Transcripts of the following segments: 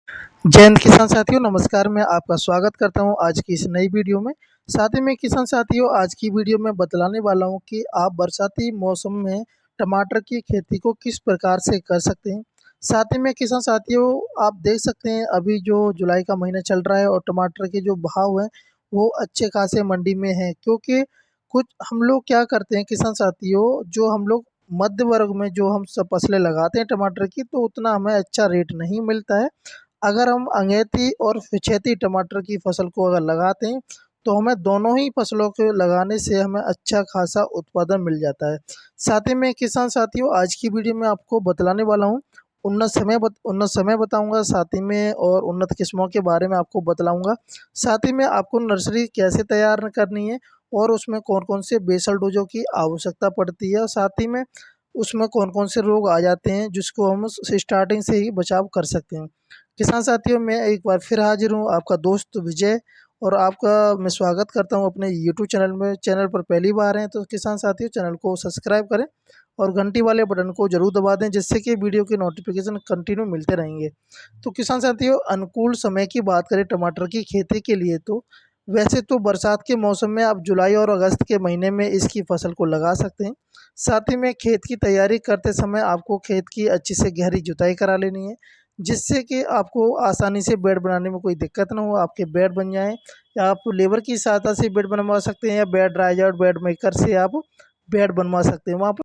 जय हिंद किसान साथियों, नमस्कार। मैं आपका स्वागत करता हूं आज की इस नई वीडियो में। साथ ही में किसान साथियों, आज की वीडियो में बतलाने वाला हूं कि आप बरसाती मौसम में टमाटर की खेती को किस प्रकार से कर सकते हैं। साथ ही में किसान साथियों, आप देख सकते हैं अभी जो जुलाई का महीना चल रहा है और टमाटर के जो भाव हैं वो अच्छे खासे मंडी में हैं, क्योंकि कुछ हम लोग क्या करते हैं किसान साथियों, जो हम लोग मध्य वर्ग में जो हम सब फसलें लगाते हैं टमाटर की, तो उतना हमें अच्छा रेट नहीं मिलता है। अगर हम अगेती और पिछेती टमाटर की फसल को अगर लगाते हैं तो हमें दोनों ही फसलों को लगाने से हमें अच्छा खासा उत्पादन मिल जाता है। साथ ही में किसान साथियों, आज की वीडियो में आपको बतलाने वाला हूँ उन्नत समय बताऊंगा, साथ ही में और उन्नत किस्मों के बारे में आपको बतलाऊंगा। साथ ही में आपको नर्सरी कैसे तैयार करनी है और उसमें कौन कौन से बेसल डोजों की आवश्यकता पड़ती है, और साथ ही में उसमें कौन कौन से रोग आ जाते हैं जिसको हम स्टार्टिंग से ही बचाव कर सकते हैं। किसान साथियों, मैं एक बार फिर हाजिर हूँ, आपका दोस्त विजय। और आपका मैं स्वागत करता हूँ अपने यूट्यूब चैनल में। चैनल पर पहली बार हैं तो किसान साथियों, चैनल को सब्सक्राइब करें और घंटी वाले बटन को ज़रूर दबा दें, जिससे कि वीडियो के नोटिफिकेशन कंटिन्यू मिलते रहेंगे। तो किसान साथियों, अनुकूल समय की बात करें टमाटर की खेती के लिए, तो वैसे तो बरसात के मौसम में आप जुलाई और अगस्त के महीने में इसकी फसल को लगा सकते हैं। साथ ही में खेत की तैयारी करते समय आपको खेत की अच्छी से गहरी जुताई करा लेनी है, जिससे कि आपको आसानी से बेड बनाने में कोई दिक्कत ना हो, आपके बेड बन जाएँ। या आप लेबर की सहायता से बेड बनवा सकते हैं या बेड राइजर, बेड मेकर से आप बेड बनवा सकते हैं। वहाँ पर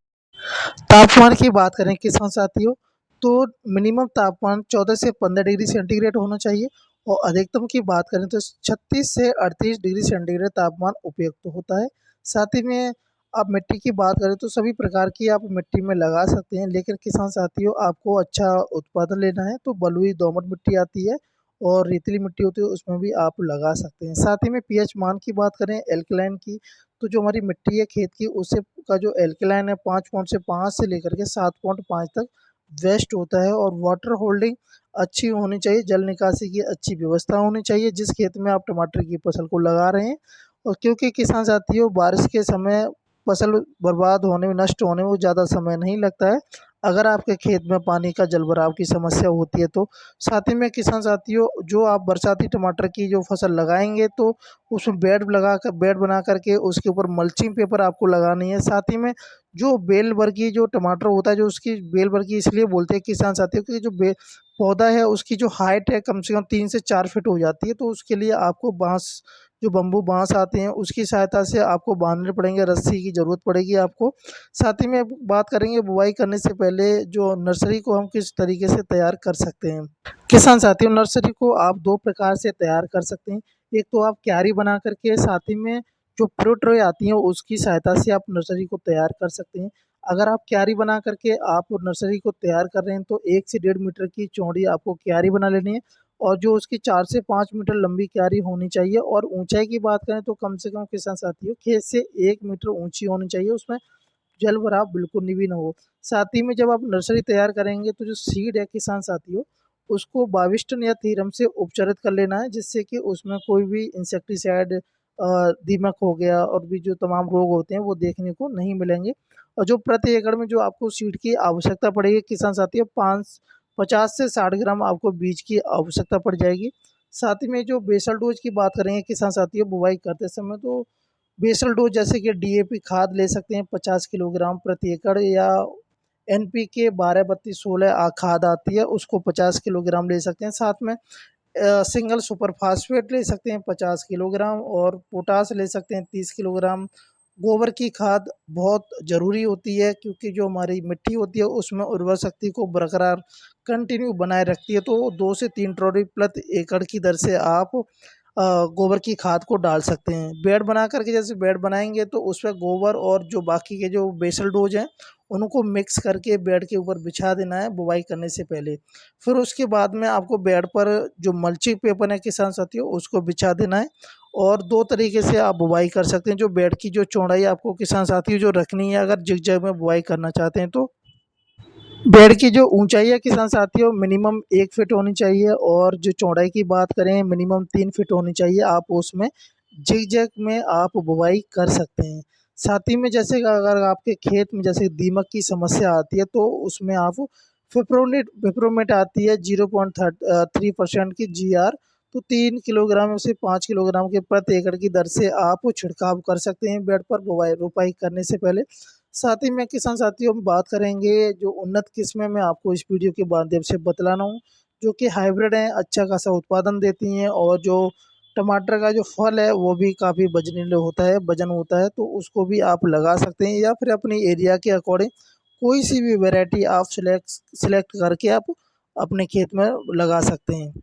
तापमान की बात करें किसान साथियों, तो मिनिमम तापमान 14 से 15 डिग्री सेंटीग्रेड होना चाहिए और अधिकतम की बात करें तो 36 से 38 डिग्री सेंटीग्रेड तापमान उपयुक्त होता है। साथ ही में आप मिट्टी की बात करें तो सभी प्रकार की आप मिट्टी में लगा सकते हैं, लेकिन किसान साथियों, आपको अच्छा उत्पादन लेना है तो बलुई दोमट मिट्टी आती है और रेतीली मिट्टी होती है, उसमें भी आप लगा सकते हैं। साथ ही में पीएच मान की बात करें एल्कलाइन की, तो जो हमारी मिट्टी है खेत की, उससे का जो एल्कलाइन है 5 से लेकर के 7.5 तक वेस्ट होता है। और वाटर होल्डिंग अच्छी होनी चाहिए, जल निकासी की अच्छी व्यवस्था होनी चाहिए जिस खेत में आप टमाटर की फसल को लगा रहे हैं। और क्योंकि किसान साथियों, बारिश के समय फसल बर्बाद होने में, नष्ट होने में ज़्यादा समय नहीं लगता है अगर आपके खेत में पानी का जल भराव की समस्या होती है तो। साथ ही में किसान साथियों, जो आप बरसाती टमाटर की जो फसल लगाएंगे तो उसमें बेड बना करके उसके ऊपर मल्चिंग पेपर आपको लगानी है। साथ ही में जो बेल वर्गीय जो टमाटर होता है, जो उसकी बेल वर्गीय इसलिए बोलते हैं किसान साथियों, क्योंकि जो पौधा है उसकी जो हाइट है कम से कम 3 से 4 फीट हो जाती है, तो उसके लिए आपको बांस, जो बम्बू बांस आते हैं उसकी सहायता से आपको बांधने पड़ेंगे, रस्सी की ज़रूरत पड़ेगी आपको। साथ ही में बात करेंगे बुआई करने से पहले जो नर्सरी को हम किस तरीके से तैयार कर सकते हैं। किसान साथियों, नर्सरी को आप दो प्रकार से तैयार कर सकते हैं। एक तो आप क्यारी बना करके, साथ ही में जो फ्रूट ट्रे आती हैं उसकी सहायता से आप नर्सरी को तैयार कर सकते हैं। अगर आप क्यारी बना करके आप नर्सरी को तैयार कर रहे हैं तो 1 से 1.5 मीटर की चौड़ी आपको क्यारी बना लेनी है, और जो उसकी 4 से 5 मीटर लंबी क्यारी होनी चाहिए। और ऊंचाई की बात करें तो कम से कम किसान साथियों, खेत से 1 मीटर ऊंची होनी चाहिए, उसमें जल भराव बिल्कुल भी ना हो। साथ ही में जब आप नर्सरी तैयार करेंगे तो जो सीड है किसान साथियों, उसको बाविस्टन या थीरम से उपचारित कर लेना है, जिससे कि उसमें कोई भी इंसेक्टिसाइड, दीमक हो गया और भी जो तमाम रोग होते हैं वो देखने को नहीं मिलेंगे। और जो प्रति एकड़ में जो आपको सीड की आवश्यकता पड़ेगी किसान साथियों, 50 से 60 ग्राम आपको बीज की आवश्यकता पड़ जाएगी। साथ ही में जो बेसल डोज की बात करेंगे किसान साथियों, बुवाई करते समय, तो बेसल डोज जैसे कि डीएपी खाद ले सकते हैं 50 किलोग्राम प्रति एकड़, या एनपीके 12-32-16 खाद आती है उसको 50 किलोग्राम ले सकते हैं। साथ में सिंगल सुपर फास्फेट ले सकते हैं 50 किलोग्राम, और पोटास ले सकते हैं 30 किलोग्राम। गोबर की खाद बहुत ज़रूरी होती है, क्योंकि जो हमारी मिट्टी होती है उसमें उर्वर शक्ति को बरकरार कंटिन्यू बनाए रखती है, तो 2 से 3 ट्रॉली प्रति एकड़ की दर से आप गोबर की खाद को डाल सकते हैं। बेड बना करके, जैसे बेड बनाएंगे तो उसमें गोबर और जो बाकी के जो बेसल डोज हैं उनको मिक्स करके बेड के ऊपर बिछा देना है बुवाई करने से पहले। फिर उसके बाद में आपको बेड पर जो मल्चिंग पेपर है किसान साथियों, उसको बिछा देना है। और दो तरीके से आप बुवाई कर सकते हैं। जो बेड की जो चौड़ाई आपको किसान साथियों जो रखनी है, अगर जिगजैग में बुवाई करना चाहते हैं तो बेड की जो ऊंचाई है किसान साथियों, मिनिमम 1 फीट होनी चाहिए, और जो चौड़ाई की बात करें मिनिमम 3 फीट होनी चाहिए। आप उसमें जिगजैग में आप बुवाई कर सकते हैं। साथ ही में जैसे कि अगर आपके खेत में जैसे दीमक की समस्या आती है तो उसमें आप पिपरोमेट आती है 0.3% की GR। तो 3 किलोग्राम से 5 किलोग्राम के प्रति एकड़ की दर से आप छिड़काव कर सकते हैं बेड पर रोपाई करने से पहले। साथ ही में किसान साथियों हम बात करेंगे जो उन्नत किस्में मैं आपको इस वीडियो के माध्यम से बतलाना हूँ, जो कि हाइब्रिड हैं, अच्छा खासा उत्पादन देती हैं और जो टमाटर का जो फल है वो भी काफ़ी वजनीले होता है, वजन होता है, तो उसको भी आप लगा सकते हैं या फिर अपनी एरिया के अकॉर्डिंग कोई सी भी वैरायटी आप सिलेक्ट करके आप अपने खेत में लगा सकते हैं।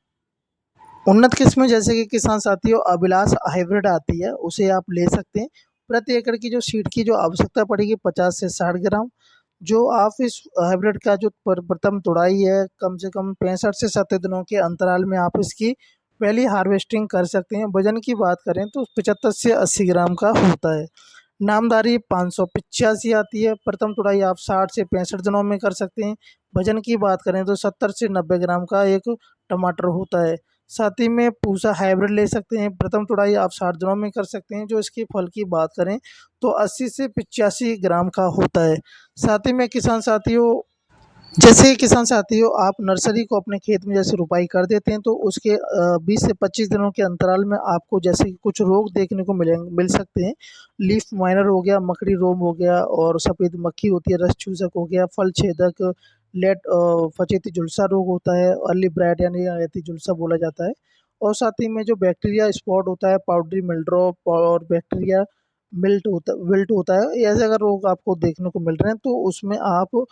उन्नत किस्में जैसे कि किसान साथियों अभिलाष हाइब्रिड आती है, उसे आप ले सकते हैं। प्रति एकड़ की जो सीड की जो आवश्यकता पड़ेगी 50 से 60 ग्राम। जो आप इस हाइब्रिड का जो प्रथम तुड़ाई है कम से कम 65 से 70 दिनों के अंतराल में आप इसकी पहली हार्वेस्टिंग कर सकते हैं। वजन की बात करें तो 75 से 80 ग्राम का होता है। नामदारी 585 आती है। प्रथम तुड़ाई आप 60 से 65 दिनों में कर सकते हैं। वजन की बात करें तो 70 से 90 ग्राम का एक टमाटर होता है। साथ ही में पूसा हाइब्रिड ले सकते हैं। प्रथम तुड़ाई आप 60 दिनों में कर सकते हैं। जो इसके फल की बात करें तो 80 से 85 ग्राम का होता है। साथ ही में किसान साथियों जैसे किसान साथियों आप नर्सरी को अपने खेत में जैसे रुपाई कर देते हैं तो उसके 20 से 25 दिनों के अंतराल में आपको जैसे कि कुछ रोग देखने को मिल सकते हैं। लीफ माइनर हो गया, मकड़ी रोग हो गया और सफ़ेद मक्खी होती है, रस चूसक हो गया, फल छेदक, लेट फचेती झुलसा रोग होता है, अर्ली ब्राइट यानी अयती झुलसा बोला जाता है। और साथ ही में जो बैक्टीरिया स्पॉट होता है, पाउडरी मिलड्रॉप और बैक्टीरिया विल्ट होता है, ऐसे अगर रोग आपको देखने को मिल रहे हैं तो उसमें आप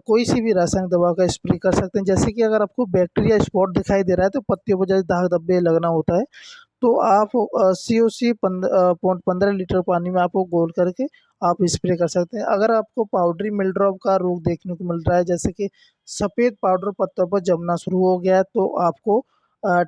कोई सी भी रासायनिक दवा का स्प्रे कर सकते हैं। जैसे कि अगर आपको बैक्टीरिया स्पॉट दिखाई दे रहा है तो पत्तियों पर जैसे दाग धब्बे लगना होता है तो आप COC 15 लीटर पानी में आपको घोल करके आप स्प्रे कर सकते हैं। अगर आपको पाउडरी मिलड्रॉप का रोग देखने को मिल रहा है जैसे कि सफ़ेद पाउडर पत्तों पर जमना शुरू हो गया है तो आपको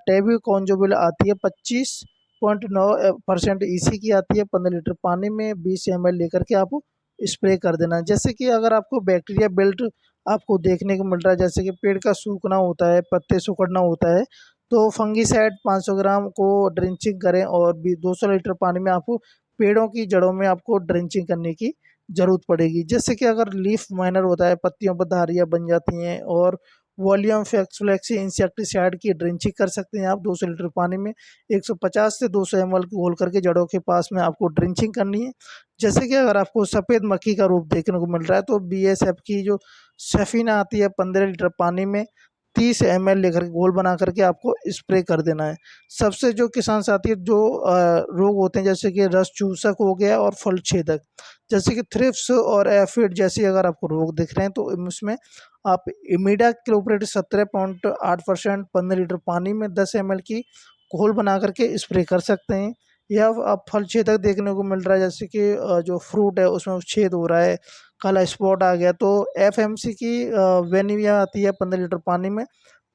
टेबुकॉन्जोबिल आती है 25.9% EC की आती है। 15 लीटर पानी में 20 ml लेकर के आप स्प्रे कर देना है। जैसे कि अगर आपको बैक्टीरिया बेल्ट आपको देखने को मिल रहा है जैसे कि पेड़ का सूखना होता है, पत्ते सिकुड़ना होता है, तो फंगीसाइड 500 ग्राम को ड्रिंचिंग करें और भी 200 लीटर पानी में आपको पेड़ों की जड़ों में आपको ड्रिंचिंग करने की ज़रूरत पड़ेगी। जैसे कि अगर लीफ माइनर होता है, पत्तियों पर धारियाँ बन जाती हैं और वॉल्यूम फ्लेक्सी इंसेक्टिसाइड की ड्रिंचिंग कर सकते हैं आप 200 लीटर पानी में। 150 से 200 ml घोल करके जड़ों के पास में आपको ड्रिंचिंग करनी है। जैसे कि अगर आपको सफ़ेद मक्खी का रूप देखने को मिल रहा है तो BSF की जो सफीना आती है 15 लीटर पानी में 30 ml लेकर के घोल बना करके आपको स्प्रे कर देना है। सबसे जो किसान साथी जो रोग होते हैं जैसे कि रस चूसक हो गया और फल छेदक, जैसे कि थ्रिप्स और एफिड जैसे अगर आपको रोग दिख रहे हैं तो उसमें आप इमीडा क्लोप्रेट 17.8% 15 लीटर पानी में 10 ml की घोल बना करके स्प्रे कर सकते हैं। या आप फल छेदक देखने को मिल रहा है जैसे कि जो फ्रूट है उसमें छेद हो रहा है, काला स्पॉट आ गया, तो FMC की वेनिविया आती है 15 लीटर पानी में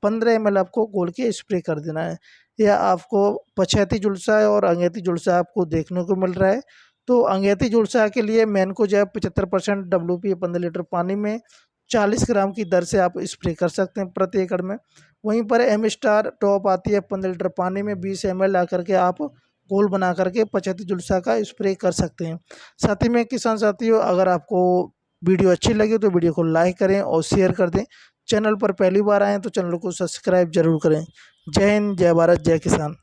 15 ml आपको घोल के स्प्रे कर देना है। या आपको पछैती झुलसा है और अंगैती झुलसा आपको देखने को मिल रहा है तो अंगैती झुलसा के लिए मैनकोजेब 75% WP 15 लीटर पानी में 40 ग्राम की दर से आप स्प्रे कर सकते हैं प्रति एकड़ में। वहीं पर एम स्टार टॉप आती है 15 लीटर पानी में 20 ml आकर के आप घोल बना करके पछैती झुलसा का स्प्रे कर सकते हैं। साथ ही में किसान साथियों अगर आपको वीडियो अच्छी लगी तो वीडियो को लाइक करें और शेयर कर दें। चैनल पर पहली बार आएँ तो चैनल को सब्सक्राइब जरूर करें। जय हिंद, जय भारत, जय किसान।